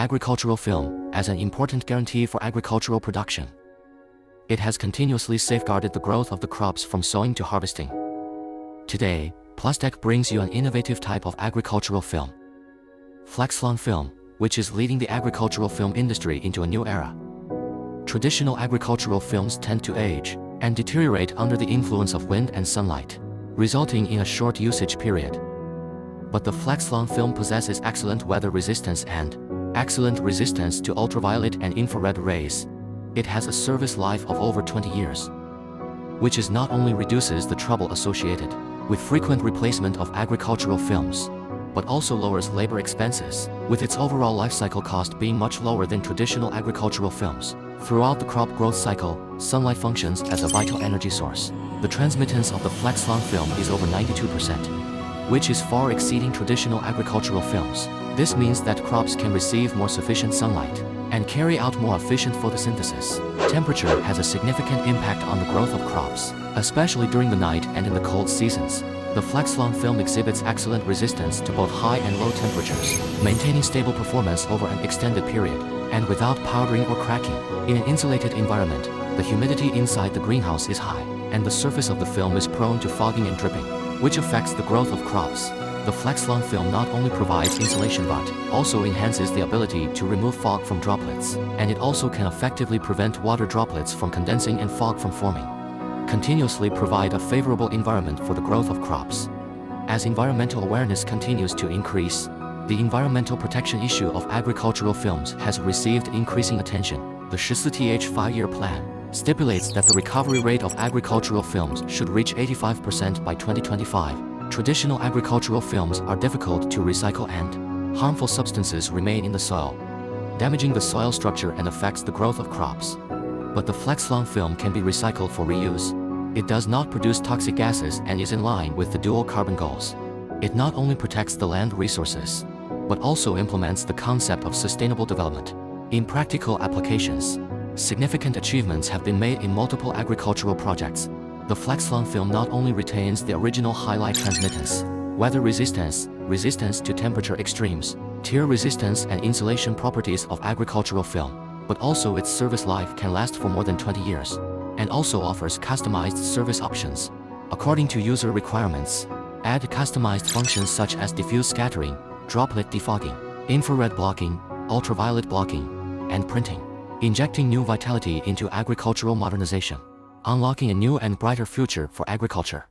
agricultural film as an important guarantee for agricultural production. It has continuously safeguarded the growth of the crops from sowing to harvesting. Today, Plustek brings you an innovative type of agricultural film, FlexFlon film, which is leading the agricultural film industry into a new era. Traditional agricultural films tend to age and deteriorate under the influence of wind and sunlight, resulting in a short usage period. But the FlexFlon film possesses excellent weather resistance and excellent resistance to ultraviolet and infrared rays. It has a service life of over 20 years, which is not only reduces the trouble associated with frequent replacement of agricultural films, but also lowers labor expenses, with its overall life cycle cost being much lower than traditional agricultural films. Throughout the crop growth cycle, sunlight functions as a vital energy source. The transmittance of the FlexFlon film is over 92%, which is far exceeding traditional agricultural films. This means that crops can receive more sufficient sunlight and carry out more efficient photosynthesis. Temperature has a significant impact on the growth of crops, especially during the night and in the cold seasons. The FlexFlon film exhibits excellent resistance to both high and low temperatures, maintaining stable performance over an extended period, and without powdering or cracking. In an insulated environment, the humidity inside the greenhouse is high, and the surface of the film is prone to fogging and dripping, which affects the growth of crops. The FlexFlon film not only provides insulation but also enhances the ability to remove fog from droplets, and it also can effectively prevent water droplets from condensing and fog from forming. Continuously provide a favorable environment for the growth of crops. As environmental awareness continues to increase, the environmental protection issue of agricultural films has received increasing attention. The 14th 5-year plan stipulates that the recovery rate of agricultural films should reach 85% by 2025. Traditional agricultural films are difficult to recycle and harmful substances remain in the soil, damaging the soil structure and affects the growth of crops. But the FlexFlon film can be recycled for reuse. It does not produce toxic gases and is in line with the dual carbon goals. It not only protects the land resources, but also implements the concept of sustainable development. In practical applications, significant achievements have been made in multiple agricultural projects. The FlexFlon film not only retains the original highlight transmittance, weather resistance, resistance to temperature extremes, tear resistance and insulation properties of agricultural film, but also its service life can last for more than 20 years, and also offers customized service options. According to user requirements, add customized functions such as diffuse scattering, droplet defogging, infrared blocking, ultraviolet blocking, and printing, injecting new vitality into agricultural modernization, unlocking a new and brighter future for agriculture.